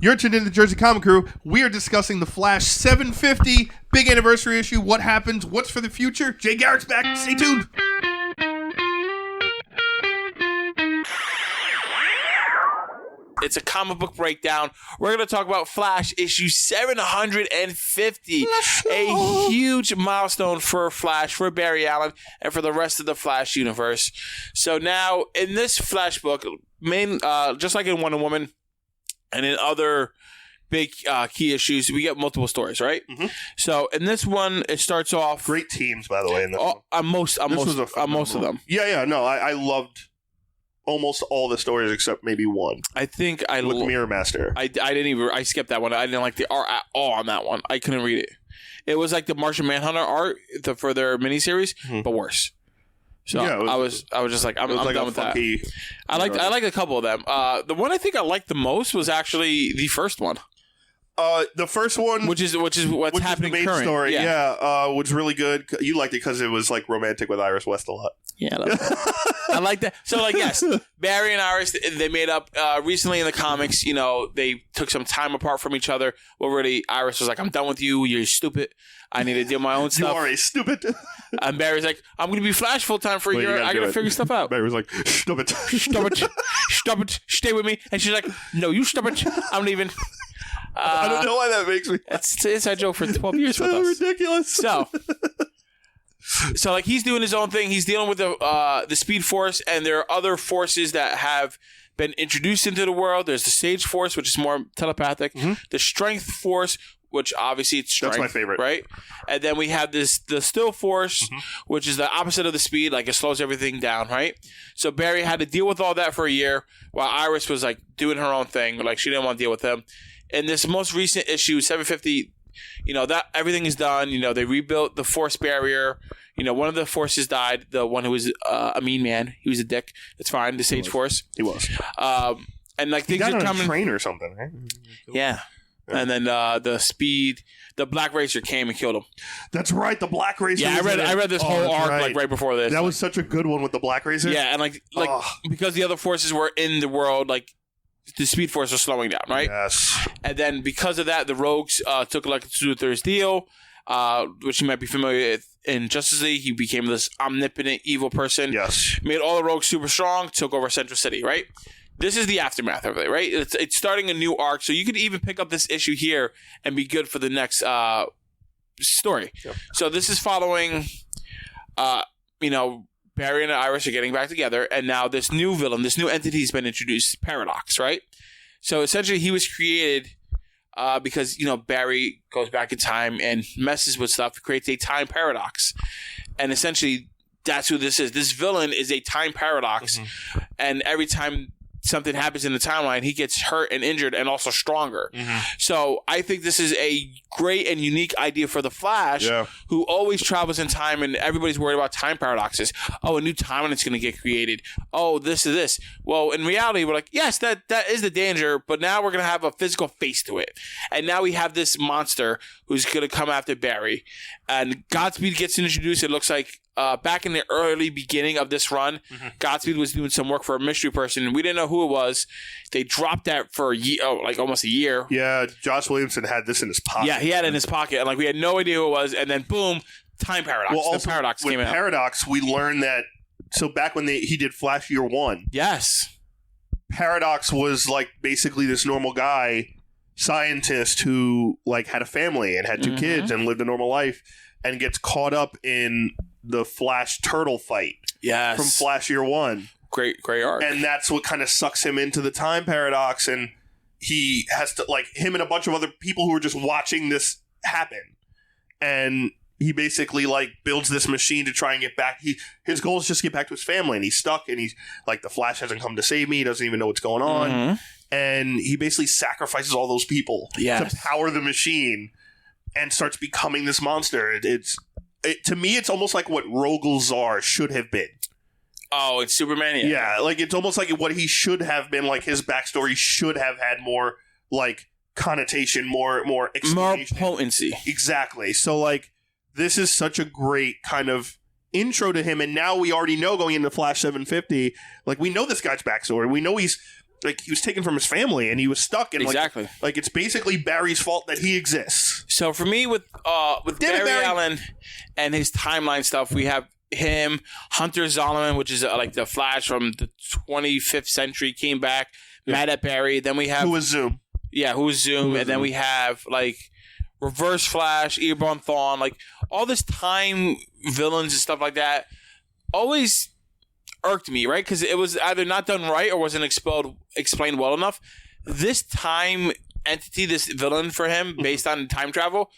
You're tuned in to the Jersey Comic Crew. We are discussing the Flash 750 big anniversary issue. What happens? What's for the future? Jay Garrick's back. Stay tuned. It's a comic book breakdown. We're going to talk about Flash issue 750. A huge milestone for Flash, for Barry Allen, and for the rest of the Flash universe. So now, in this Flash book, just like in Wonder Woman and in other big key issues, we get multiple stories, right? Mm-hmm. So in this one, it starts off... Great teams, by the way. In this one. Most of them. Yeah. No, I loved... almost all the stories except maybe one. I think with Mirror Master. I skipped that one. I didn't like the art at all on that one. I couldn't read it. It was like the Martian Manhunter art for their miniseries, but worse. So yeah, I was just like, I'm done with that. I liked a couple of them. The one I think I liked the most was actually the first one. The first one, which is what's happening. The main current. story, was really good. You liked it because it was like romantic with Iris West a lot. Yeah, I like that. So, like, yes, Barry and Iris, they made up recently in the comics. You know, they took some time apart from each other. Well, really, Iris was like, "I'm done with you. You're stupid. I need to do my own stuff." You are a stupid. And Barry's like, "I'm going to be Flash full time for a year. I got to figure stuff out." Barry's like, "Stop it, stop it, stay with me." And she's like, "No, you stop it. I'm leaving." I don't know why that makes me. It's an inside joke for 12 years with us. Ridiculous. So like he's doing his own thing. He's dealing with the Speed Force, and there are other forces that have been introduced into the world. There's the Sage Force, which is more telepathic. Mm-hmm. The Strength Force, which obviously it's strength. That's my favorite, right? And then we have the Still Force, which is the opposite of the Speed. Like it slows everything down, right? So Barry had to deal with all that for a year, while Iris was like doing her own thing. Like she didn't want to deal with him. In this most recent issue, 750, that everything is done. They rebuilt the force barrier. One of the forces died. The one who was a mean man. He was a dick. It's fine. The Sage Force. He was. And like things are coming. A train or something, right? Yeah. And then the Black Racer came and killed him. That's right, the Black Racer. Yeah, I read this whole arc right before this. That was such a good one with the Black Racer. Yeah, and because the other forces were in the world, like the Speed Force was slowing down, right? Yes. And then because of that, the Rogues took Lex Luthor's deal, which you might be familiar with in Justice League. He became this omnipotent evil person. Yes. Made all the Rogues super strong, took over Central City, right? This is the aftermath of it, right? It's starting a new arc, so you could even pick up this issue here and be good for the next story. Yep. So this is following, Barry and Iris are getting back together, and now this new villain, this new entity has been introduced, Paradox, right? So essentially he was created because, Barry goes back in time and messes with stuff, creates a time paradox. And essentially that's who this is. This villain is a time paradox, and every time something happens in the timeline, he gets hurt and injured and also stronger. So I think this is a great and unique idea for the Flash, who always travels in time, and everybody's worried about time paradoxes. Oh, a new timeline is going to get created. Oh, this is this. Well, in reality, we're like, yes, that is the danger, but now we're going to have a physical face to it. And now we have this monster who's going to come after Barry. And Godspeed gets introduced. It looks like back in the early beginning of this run, Godspeed was doing some work for a mystery person, and we didn't know who it was. They dropped that for a year, almost a year. Yeah, Josh Williamson had this in his pocket. Yeah, he had it in his pocket, and we had no idea who it was, and then boom, time paradox. Well, also, the paradox came out. Paradox, we learned that. So back when he did Flash Year One, yes, Paradox was like basically this normal guy, scientist who had a family and had two kids and lived a normal life, and gets caught up in the Flash Turtle fight. Yes, from Flash Year One. Great arc. And that's what kind of sucks him into the time paradox, and he has to, him and a bunch of other people who are just watching this happen. And he basically, builds this machine to try and get back. His goal is just to get back to his family, and he's stuck, and he's like, the Flash hasn't come to save me. He doesn't even know what's going on. And he basically sacrifices all those people to power the machine and starts becoming this monster. To me, it's almost like what Rogol Zar should have been. Oh, it's Superman? Yeah, it's almost like what he should have been. His backstory should have had more, connotation, more explanation. More potency. Exactly. So, this is such a great kind of intro to him, and now we already know going into Flash 750, we know this guy's backstory. We know he's like he was taken from his family and he was stuck. And exactly. Like it's basically Barry's fault that he exists. So for me, with Barry Allen and his timeline stuff, we have him, Hunter Zolomon, which is like the Flash from the 25th century, came back, mad at Barry. Then we have who was Zoom. Yeah, who was Zoom, and then we have like Reverse Flash, Earborn Thawne, like all this time villains and stuff like that. Always irked me, right? Because it was either not done right or wasn't explained well enough. This time entity, this villain for him, based on time travel,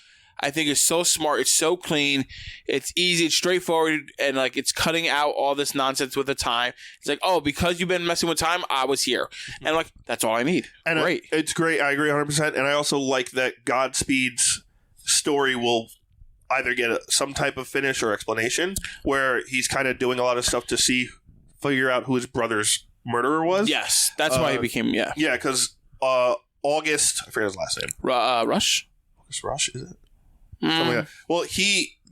I think is so smart. It's so clean. It's easy. It's straightforward, and like it's cutting out all this nonsense with the time. It's like, oh, because you've been messing with time, I was here, and like that's all I need. And great. It's great. I agree 100%. And I also like that Godspeed's story will either get some type of finish or explanation, where he's kind of doing a lot of stuff to figure out who his brother's murderer was. Yes, that's why he became Yeah, because August, I forget his last name. Rush. August Rush, is it? Something like that. Well,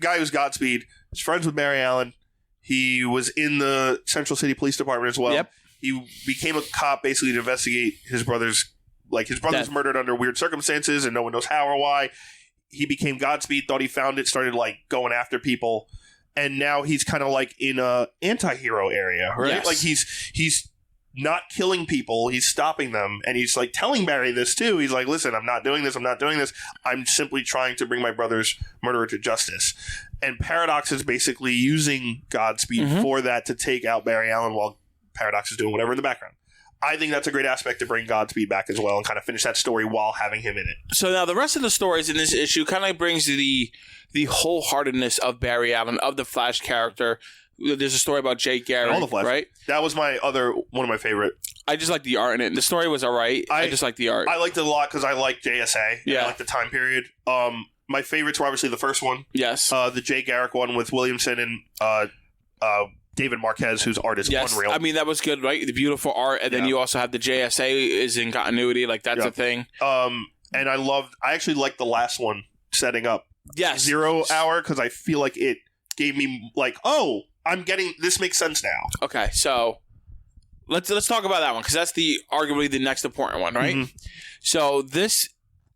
guy who's Godspeed is friends with Barry Allen. He was in the Central City Police Department as well. Yep. He became a cop basically to investigate his brother's Death. murdered under weird circumstances and no one knows how or why. He became Godspeed, thought he found it, started like going after people, and now he's kind of like in a anti-hero area, right? Yes. Like he's not killing people, he's stopping them, and he's like telling Barry this too. He's like, listen, I'm not doing this, I'm simply trying to bring my brother's murderer to justice. And Paradox is basically using Godspeed for that to take out Barry Allen while Paradox is doing whatever in the background. I think that's a great aspect to bring Godspeed back as well and kind of finish that story while having him in it. So now the rest of the stories in this issue kind of brings the wholeheartedness of Barry Allen, of the Flash character. There's a story about Jay Garrick, all the Flash, right? That was one of my favorite. I just like the art in it. The story was all right. I just like the art. I liked it a lot because I like JSA. Yeah. I like the time period. My favorites were obviously the first one. Yes. The Jay Garrick one with Williamson and David Marquez, whose art is unreal. I mean, that was good, right? The beautiful art. And then you also have the JSA is in continuity. Like, that's a thing. And I actually liked the last one setting up. Yes. 0 Hour, because I feel like it gave me like, oh, this makes sense now. Okay, so let's talk about that one, because that's arguably the next important one, right? Mm-hmm. So this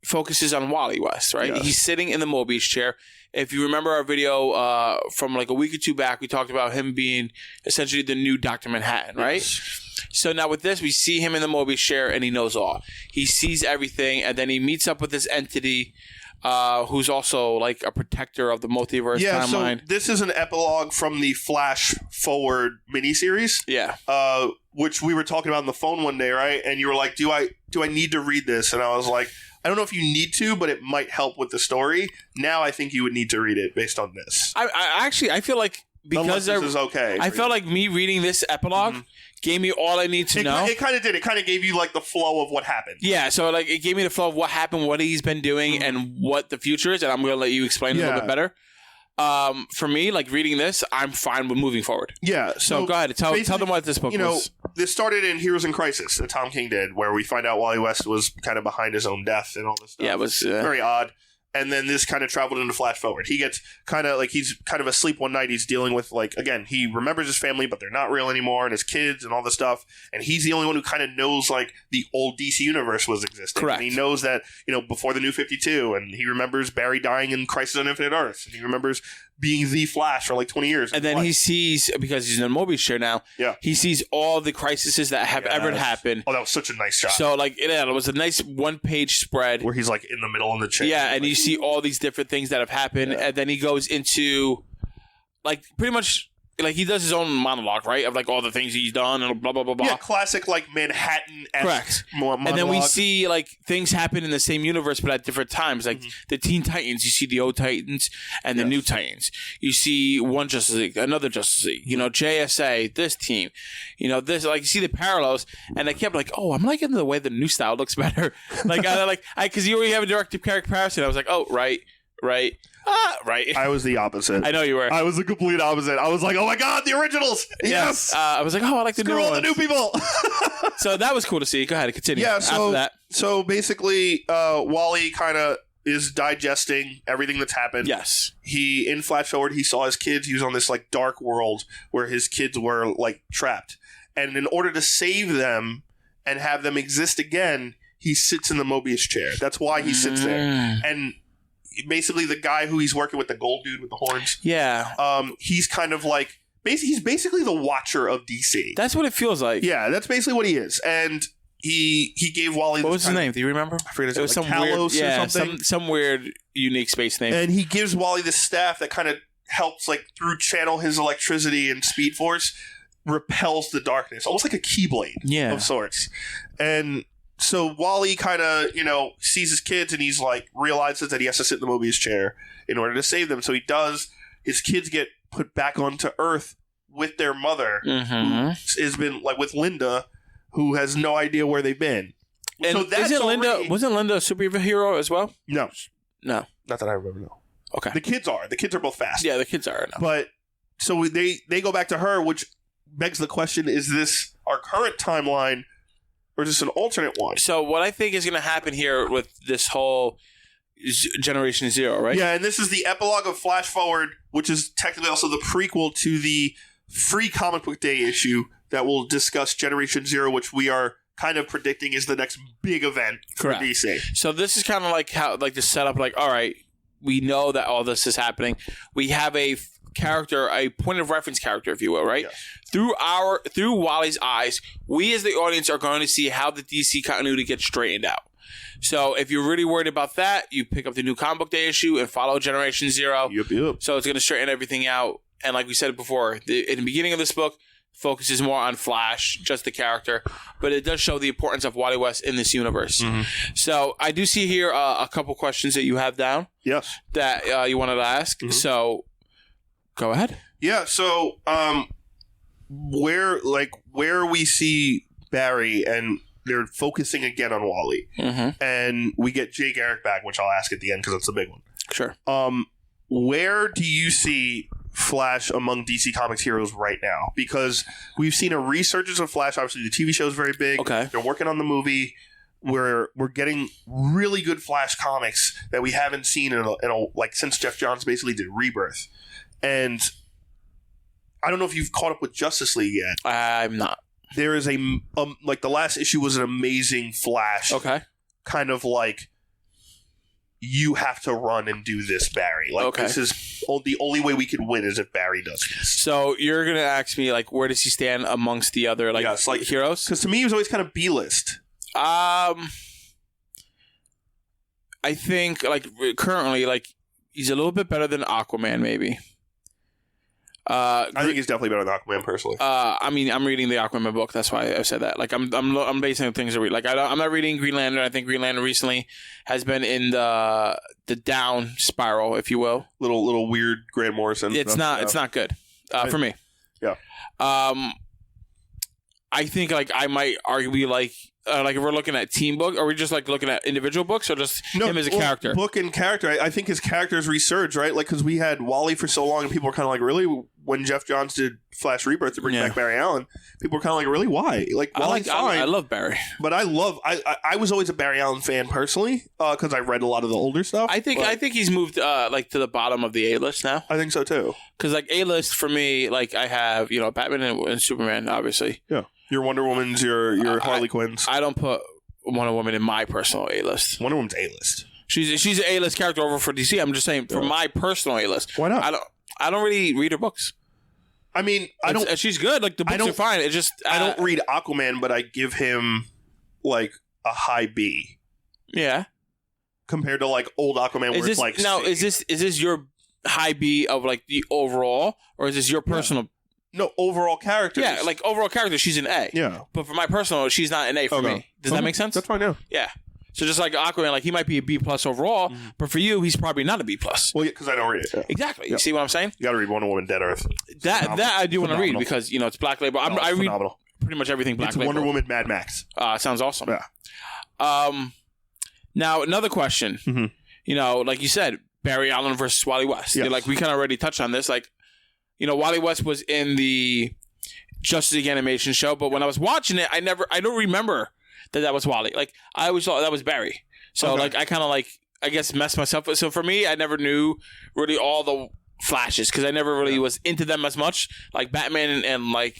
focuses on Wally West, right? Yes. He's sitting in the Mobius chair. If you remember our video from like a week or two back, we talked about him being essentially the new Dr. Manhattan, right? Yes. So now with this, we see him in the Mobius chair, and he knows all. He sees everything, and then he meets up with this entity who's also like a protector of the multiverse timeline. So this is an epilogue from the Flash Forward miniseries. Yeah. Which we were talking about on the phone one day, right? And you were like, do I need to read this? And I was like, I don't know if you need to, but it might help with the story. Now I think you would need to read it based on this. I feel like because this is okay. I felt like me reading this epilogue gave me all I need to know. It kind of did. It kind of gave you like the flow of what happened. Yeah, so like it gave me the flow of what happened, what he's been doing, and what the future is. And I'm going to let you explain it a little bit better. For me, like reading this, I'm fine with moving forward. Yeah. So go ahead. Tell them what this book was. This started in Heroes in Crisis that Tom King did, where we find out Wally West was kind of behind his own death and all this stuff. Yeah, it was very odd. And then this kind of traveled into Flash Forward. He gets kind of like, he's kind of asleep one night. He's dealing with like, again, he remembers his family, but they're not real anymore, and his kids and all this stuff. And he's the only one who kind of knows like the old DC universe was existing. Correct. And he knows that, before the New 52, and he remembers Barry dying in Crisis on Infinite Earths. And he remembers being the Flash for like 20 years. And then he sees, because he's in a Mobius chair now, he sees all the crises that have ever happened. Oh, that was such a nice shot. So like, it was a nice one-page spread. Where he's like in the middle of the chair. Yeah, and you see all these different things that have happened, and then he goes into like pretty much like he does his own monologue, right, of like all the things he's done and blah blah blah blah. Yeah, classic like Manhattan-esque. Correct. Monologue. And then we see like things happen in the same universe but at different times, like the Teen Titans. You see the old Titans and the new Titans. You see one Justice League, another Justice League. JSA, this team. This, like, you see the parallels, and I kept like, oh, I'm liking the way the new style looks better. Like because you already have a direct comparison. I was like, oh, right. Right. I was the opposite. I know you were. I was the complete opposite. I was like, oh my God, the originals. Yes. I was like, oh, I like the new ones. Screw all the new people. So that was cool to see. Go ahead, continue. Yeah, after that. So basically, Wally kind of is digesting everything that's happened. Yes. He, in Flash Forward, he saw his kids. He was on this like dark world where his kids were like trapped. And in order to save them and have them exist again, he sits in the Mobius chair. That's why he sits there. And basically the guy who he's working with, the gold dude with the horns, he's kind of like, he's basically the Watcher of DC. That's what it feels like. Yeah, that's basically what he is. And he gave Wally... What was his name? Do you remember? I forget his name. It was like some Talos weird, or something. Some weird, unique space name. And he gives Wally this staff that kind of helps, like, through channel his electricity and Speed Force, repels the darkness. Almost like a Keyblade of sorts. And so Wally kind of, sees his kids and he's like, realizes that he has to sit in the Mobius chair in order to save them. So he does. His kids get put back onto Earth with their mother, who has been, like, with Linda, who has no idea where they've been. And so that's wasn't Linda a superhero as well? No. Not that I remember, no. Okay. The kids are both fast. Yeah, the kids are. No. But, so they go back to her, which begs the question, is this our current timeline, or is this an alternate one? So what I think is going to happen here with this whole Generation Zero, right? Yeah, and this is the epilogue of Flash Forward, which is technically also the prequel to the free comic book day issue that will discuss Generation Zero, which we are kind of predicting is the next big event for DC. So this is kind of like how, like, the setup, like, all right, we know that all this is happening. We have a character, a point of reference character, if you will, right? Yes. Through Wally's eyes, we as the audience are going to see how the DC continuity gets straightened out. So if you're really worried about that, you pick up the new comic book day issue and follow Generation Zero. Yep. So it's going to straighten everything out. And like we said before, in the beginning of this book, focuses more on Flash, just the character, but it does show the importance of Wally West in this universe. So I do see here a couple questions that you have down. Yes. That you wanted to ask. So go ahead. Yeah. So where we see Barry and they're focusing again on Wally, and we get Jay Garrick back, which I'll ask at the end because that's the big one. Sure. Where do you see Flash among DC Comics heroes right now? Because we've seen a resurgence of Flash. Obviously, the TV show is very big. Okay. They're working on the movie. We're getting really good Flash comics that we haven't seen like since Jeff Johns basically did Rebirth. And I don't know if you've caught up with Justice League yet. I'm not. There is like the last issue was an amazing Flash. Okay. Kind of like, you have to run and do this, Barry. Like, this is the only way we could win is if Barry does this. So you're going to ask me, like, where does he stand amongst the other, heroes? Because to me, he was always kind of B-list. I think, like, currently, like, he's a little bit better than Aquaman, maybe. I think he's definitely better than Aquaman, personally. I mean, I'm reading the Aquaman book. That's why I said that. Like, I'm basing things to read. Like, I'm not reading Green Lantern. I think Green Lantern recently has been in the down spiral, if you will. Little weird Grant Morrison. It's not good for me. Yeah. I think, like, I might arguably like if we're looking at team book, or are we just like looking at individual books, or just him as a character? Book and character. I think his character's resurged, right? Like, because we had Wally for so long, and people were kind of like, really? When Jeff Johns did Flash Rebirth to bring back Barry Allen, people were kind of like, really? Why? Like, Wally's fine. I love Barry, but I was always a Barry Allen fan personally because I read a lot of the older stuff. I think he's moved like to the bottom of the A list now. I think so too. Because like A list for me, like I have Batman and Superman, obviously. Yeah. Your Wonder Woman's, your Harley Quinn's. I don't put Wonder Woman in my personal A list. Wonder Woman's A list. She's an A list character over for DC. I'm just saying for my personal A list. Why not? I don't really read her books. I mean, she's good. Like the books are fine. It just I don't read Aquaman, but I give him like a high B. Yeah. Compared to like old Aquaman, where it's like is this your high B of like the overall, or is this your personal? No, overall character. Yeah, like overall character, she's an A. Yeah. But for my personal, she's not an A for me. Does that make sense? That's fine, yeah. Yeah. So just like Aquaman, like he might be a B plus overall, but for you, he's probably not a B plus. Well, yeah, because I don't read it. Yeah. Exactly. You see what I'm saying? You got to read Wonder Woman Dead Earth. That I do want to read because it's Black Label. I read pretty much everything Black Label. It's Wonder Woman Mad Max. Sounds awesome. Yeah. Now another question. Like you said, Barry Allen versus Wally West. Yes. Like we kind of already touched on this. Like, Wally West was in the Justice League animation show, but when I was watching it, I don't remember that was Wally. Like I always thought that was Barry. So like I kind of like I guess messed myself up. So for me, I never knew really all the Flashes because I never really was into them as much. Like Batman and like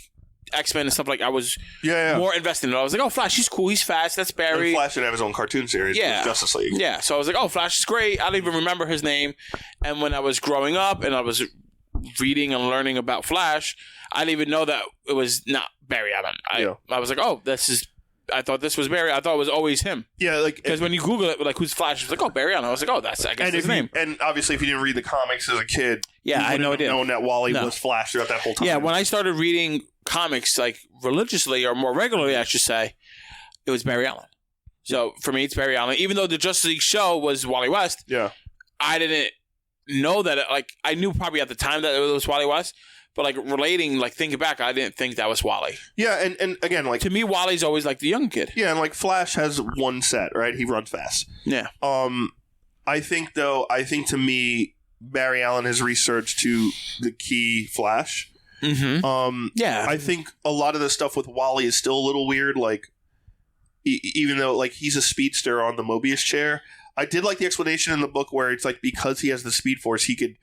X-Men and stuff like I was Yeah. more invested in it. I was like, oh, Flash, he's cool, he's fast, that's Barry. And Flash didn't have his own cartoon series. Yeah. Justice League. Yeah, so I was like, oh, Flash is great. I don't even remember his name. And when I was growing up and I was reading and learning about Flash, I didn't even know that it was not Barry Allen. I was like, oh, I thought this was Barry. I thought it was always him. Yeah, like because when you Google it, like who's Flash, it's like, oh, Barry Allen. I was like, oh, that's I guess his name. And obviously, if you didn't read the comics as a kid, I had no idea. Known that Wally was Flash throughout that whole time. Yeah, when I started reading comics like religiously or more regularly, I should say, it was Barry Allen. So for me, it's Barry Allen. Even though the Justice League show was Wally West, I didn't know that. I knew probably at the time that it was Wally West. But thinking back, I didn't think that was Wally. Yeah, and again, like to me, Wally's always like the young kid. Yeah, and like Flash has one set, right? He runs fast. Yeah. I think to me, Barry Allen has researched to the key Flash. Mm-hmm. Yeah. I think a lot of the stuff with Wally is still a little weird. Like, even though like he's a speedster on the Mobius chair, I did like the explanation in the book where it's like because he has the Speed Force, he could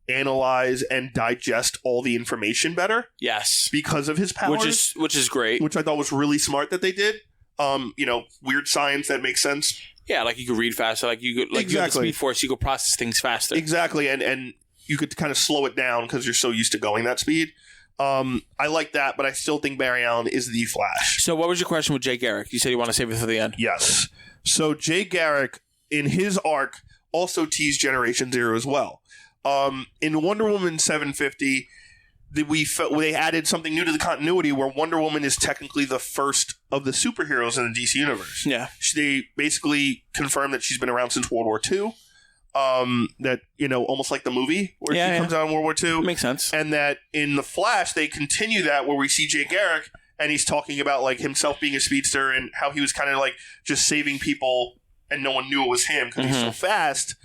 analyze and digest all the information better. Yes, because of his powers, which is great. Which I thought was really smart that they did. Weird science that makes sense. Yeah, like you could read faster. Like you could, you have the Speed Force, you could process things faster. Exactly, and you could kind of slow it down because you're so used to going that speed. I like that, but I still think Barry Allen is the Flash. So, what was your question with Jay Garrick? You said you want to save it for the end. Yes. So Jay Garrick in his arc also teased Generation Zero as well. In Wonder Woman 750, they added something new to the continuity where Wonder Woman is technically the first of the superheroes in the DC universe. Yeah. They basically confirmed that she's been around since World War II. That, almost like the movie where she comes out in World War II. Makes sense. And that in The Flash, they continue that where we see Jay Garrick and he's talking about like himself being a speedster and how he was kind of like just saving people and no one knew it was him because he's so fast.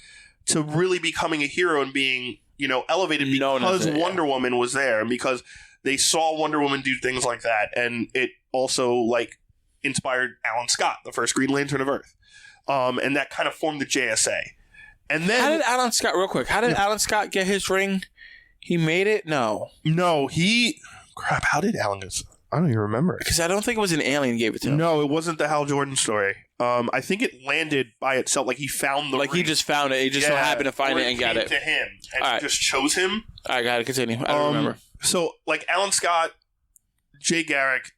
To really becoming a hero and being, elevated because Wonder Woman was there and because they saw Wonder Woman do things like that. And it also, like, inspired Alan Scott, the first Green Lantern of Earth. And that kind of formed the JSA. And then... How did Alan Scott get his ring? He made it? No. No, Crap, how did Alan get... I don't even remember. Because I don't think it was an alien gave it to him. No, it wasn't the Hal Jordan story. I think it landed by itself. Like he found the ring. He just found it. He just so happened to find it and got it. To him, and just chose him. I got to continue. I don't remember. So, like Alan Scott, Jay Garrick,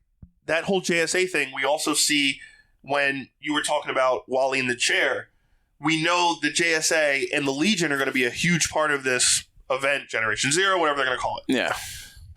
that whole JSA thing, we also see when you were talking about Wally in the chair. We know the JSA and the Legion are going to be a huge part of this event, Generation Zero, whatever they're going to call it. Yeah.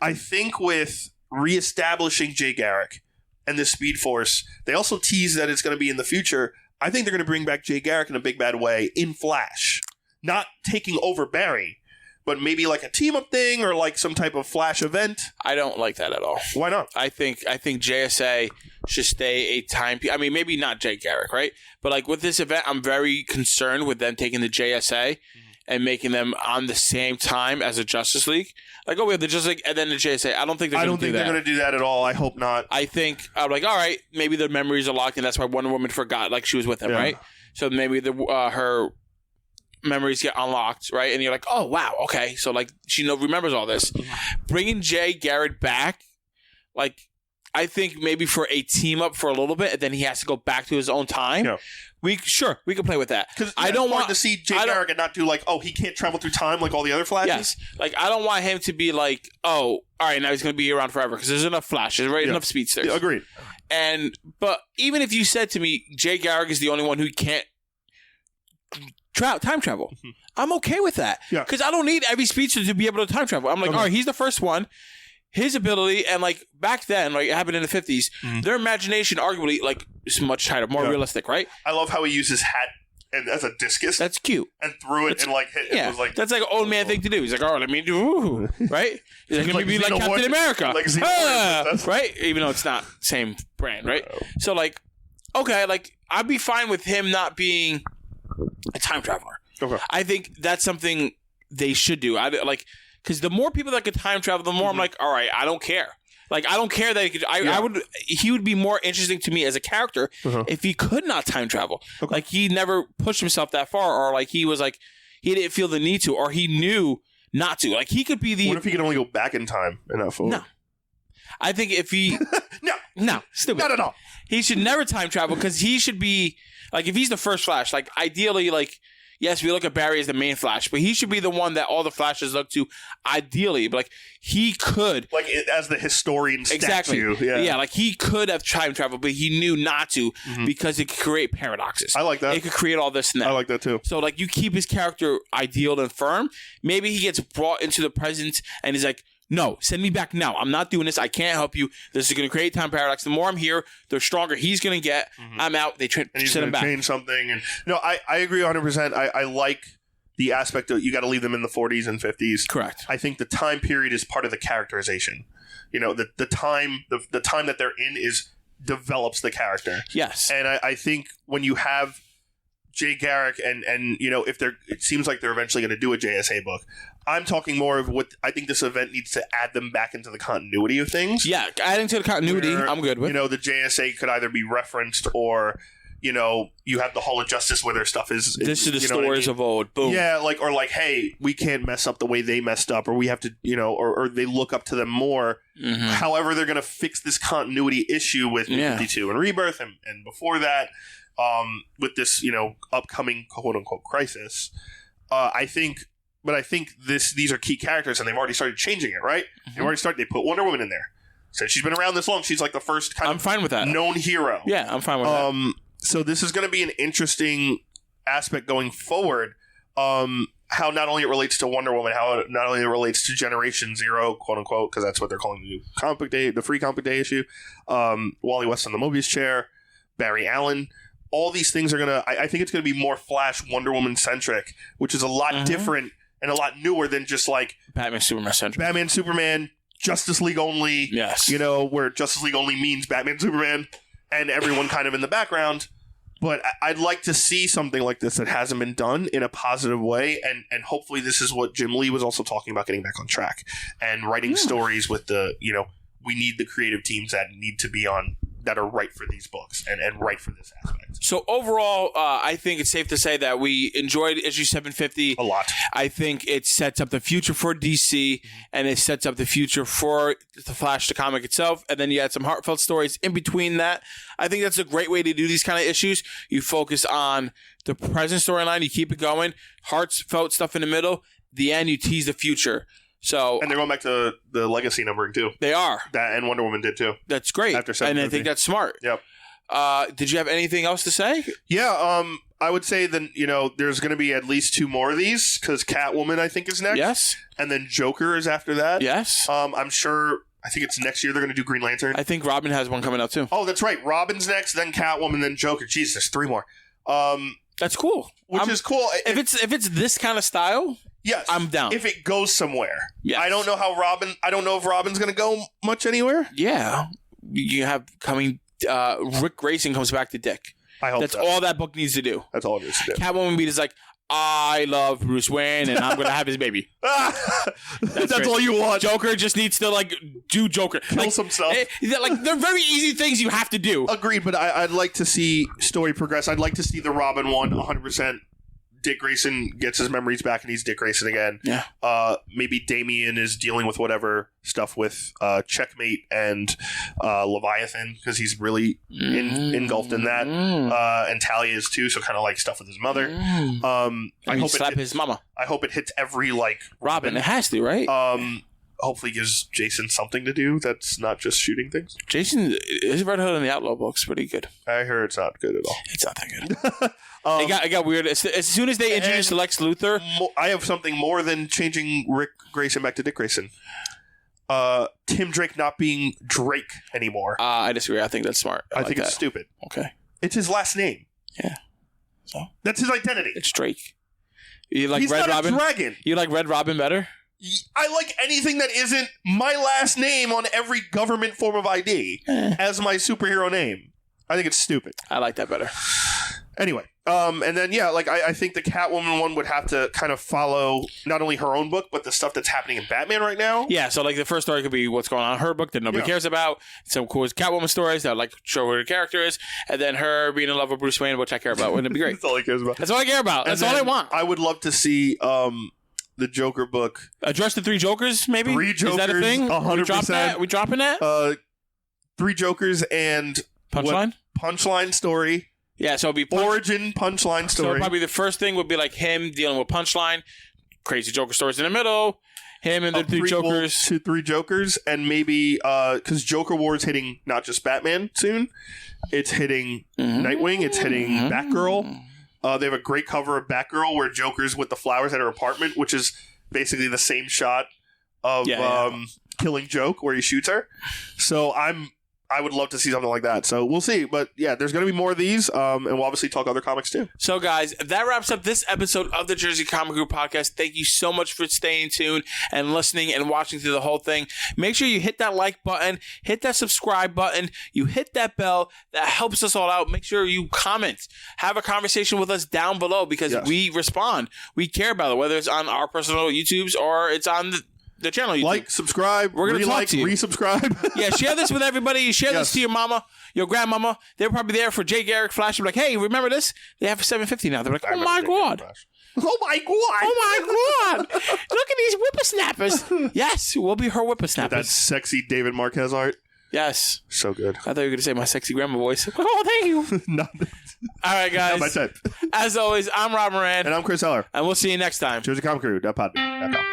I think with reestablishing Jay Garrick and the Speed Force, they also tease that it's going to be in the future. I think they're going to bring back Jay Garrick in a big bad way in Flash. Not taking over Barry, but maybe like a team-up thing or like some type of Flash event. I don't like that at all. Why not? I think JSA should stay a time... I mean, maybe not Jay Garrick, right? But like with this event, I'm very concerned with them taking the JSA and making them on the same time as the Justice League. Like, we have the Justice League and then the JSA. I don't think they're going to do that. They're going to do that at all. I hope not. I think, I'm like, all right, maybe the memories are locked and that's why Wonder Woman forgot, like she was with them, right? So maybe her memories get unlocked, right? And you're like, oh, wow, okay. So, like, she remembers all this. Bringing Jay Garrick back, like, I think maybe for a team up for a little bit and then he has to go back to his own time. Yeah. We can play with that. Because I don't want to see Jay Garrick and not do like, he can't travel through time like all the other Flashes. Yes, like I don't want him to be like, all right, now he's going to be around forever because there's enough Flashes, right? Enough speedsters. Yeah, agreed. But even if you said to me, Jay Garrick is the only one who can't time travel, I'm okay with that. Yeah, because I don't need every speedster to be able to time travel. I'm like, all right, he's the first one. His ability, and like back then, like it happened in the 50s, their imagination arguably like is much tighter, more realistic, right? I love how he used his hat as a discus. That's cute. And threw it and like hit. Yeah, it was like, that's like an old man thing to do. He's like, let me do, right? He's like, let me be like Captain America, right? Even though it's not same brand, right? So like, okay, like I'd be fine with him not being a time traveler. Okay. I think that's something they should do. Because the more people that could time travel, the more I'm like, all right, I don't care. Like, I don't care that he could. He would be more interesting to me as a character if he could not time travel. Okay. Like, he never pushed himself that far, or like he was like, he didn't feel the need to, or he knew not to. Like, he could be the. What if he could only go back in time and not forward? No. I think if he no, stupid, not at all. He should never time travel because he should be like if he's the first Flash, like ideally, like yes, we look at Barry as the main Flash, but he should be the one that all the Flashes look to. Ideally, but like he could, like as the historian statue. Yeah, like he could have time traveled, but he knew not to because it could create paradoxes. I like that. It could create all this and that. I like that too. So like you keep his character ideal and firm. Maybe he gets brought into the present and he's like, no, send me back now. I'm not doing this. I can't help you. This is going to create time paradox. The more I'm here, the stronger he's going to get. I'm out. They send him back. Change something. And no, I agree 100%. I like the aspect of you got to leave them in the 40s and 50s. Correct. I think the time period is part of the characterization. You know, the time that they're in develops the character. Yes. And I think when you have Jay Garrick and you know, it seems like they're eventually going to do a JSA book. I'm talking more of what I think this event needs to add them back into the continuity of things. Yeah, adding to the continuity, I'm good with. You know, the JSA could either be referenced or, you know, you have the Hall of Justice where their stuff is. This is the stories of old. Boom. Yeah, like, hey, we can't mess up the way they messed up, or we have to, you know, or they look up to them more. However, they're going to fix this continuity issue with 52 and Rebirth and before that, with this, you know, upcoming quote unquote crisis. I think these are key characters, and they've already started changing it, right? They put Wonder Woman in there. So she's been around this long. She's like the first I'm fine with that. known hero. Yeah, I'm fine with that. So this is going to be an interesting aspect going forward. How not only it relates to Wonder Woman, how not only it relates to Generation Zero, quote unquote, because that's what they're calling the new comic book day, the free comic book day issue. Wally West on the Mobius chair, Barry Allen. All these things are gonna. I think it's gonna be more Flash Wonder Woman centric, which is a lot different and a lot newer than just like Batman Superman centric. Batman Superman, Justice League only. Yes. You know, where Justice League only means Batman Superman and everyone kind of in the background. But I'd like to see something like this that hasn't been done in a positive way, and hopefully this is what Jim Lee was also talking about, getting back on track and writing stories with the, you know, we need the creative teams that need to be on, that are right for these books and right for this aspect. So overall, I think it's safe to say that we enjoyed issue 750 a lot. I think it sets up the future for DC, and it sets up the future for the Flash, the comic itself, and then you had some heartfelt stories in between that. I think that's a great way to do these kind of issues. You focus on the present storyline, you keep it going, heartfelt stuff in the middle, the end, you tease the future. So, and they're going back to the legacy numbering too. They are. That and Wonder Woman did too. That's great. After and I think that's smart. Yep. Did you have anything else to say? Yeah. I would say that, you know, there's going to be at least 2 more of these because Catwoman, I think, is next. Yes. And then Joker is after that. Yes. I'm sure. I think it's next year they're going to do Green Lantern. I think Robin has one coming out too. Oh, that's right. Robin's next, then Catwoman, then Joker. Jeez, there's 3 more. That's cool. Which is cool. If it's this kind of style. Yes, I'm down. If it goes somewhere. Yes. I don't know if Robin's going to go much anywhere. Yeah. You have coming, Rick Grayson comes back to Dick. I hope that's all that book needs to do. That's all it needs to do. Catwoman beat is like, I love Bruce Wayne and I'm going to have his baby. That's all you want. Joker just needs to like do Joker. Kill some stuff. They're very easy things you have to do. Agreed, but I'd like to see story progress. I'd like to see the Robin one 100%. Dick Grayson gets his memories back and he's Dick Grayson again. Yeah. Maybe Damian is dealing with whatever stuff with Checkmate and Leviathan because he's really engulfed in that. And Talia is too, so kind of like stuff with his mother. I hope slap his mama. I hope it hits every like Robin. It has to, right? Hopefully gives Jason something to do that's not just shooting things. Jason, his Red Hood and the Outlaw book's pretty good. I heard it's not good at all. It's not that good. It got weird. As soon as they introduced Lex Luthor. I have something more than changing Rick Grayson back to Dick Grayson. Tim Drake not being Drake anymore. I disagree. I think that's smart. I think it's stupid. Okay. It's his last name. Yeah. So that's his identity. It's Drake. You like He's Red not Robin? A dragon. You like Red Robin better? I like anything that isn't my last name on every government form of ID as my superhero name. I think it's stupid. I like that better. Anyway, and then I think the Catwoman one would have to kind of follow not only her own book but the stuff that's happening in Batman right now. Yeah, so like the first story could be what's going on in her book that nobody cares about. Some cool Catwoman stories that like show who her character is, and then her being in love with Bruce Wayne, which I care about. Wouldn't it be great? That's all he cares about. That's all I care about. That's all I want. I would love to see the Joker book. Address the 3 Jokers, maybe? 3 Jokers, is that a thing? 100%. We dropping that? 3 Jokers and Punchline? Punchline story. Yeah, so it'd be origin punchline story. So probably the first thing would be like him dealing with Punchline, crazy Joker stories in the middle, him and the 3 Jokers. To 3 Jokers, and maybe because Joker War is hitting not just Batman soon, it's hitting Nightwing, it's hitting Batgirl. They have a great cover of Batgirl where Joker's with the flowers at her apartment, which is basically the same shot of Killing Joke where he shoots her. So I would love to see something like that. So we'll see. But yeah, there's going to be more of these. And we'll obviously talk other comics too. So guys, that wraps up this episode of the Jersey Comic Group Podcast. Thank you so much for staying tuned and listening and watching through the whole thing. Make sure you hit that like button, hit that subscribe button, you hit that bell. That helps us all out. Make sure you comment. Have a conversation with us down below because we respond. We care about it, whether it's on our personal YouTubes or it's on the channel. YouTube. Like, subscribe, we're gonna talk to you. Resubscribe. Yeah, share this with everybody. Share this to your mama, your grandmama. They're probably there for Jay Garrick Flash. Like, hey, remember this? They have for $7.50 now. They're like, oh my god. Oh my god. Oh my god. Look at these whippersnappers. Yes, we'll be her whippersnappers. That sexy David Marquez art. Yes. So good. I thought you were going to say my sexy grandma voice. Oh, thank you. No. All right, guys. Not my type. As always, I'm Rob Moran. And I'm Chris Heller. And we'll see you next time. JerseyComicCrew.podbean.com.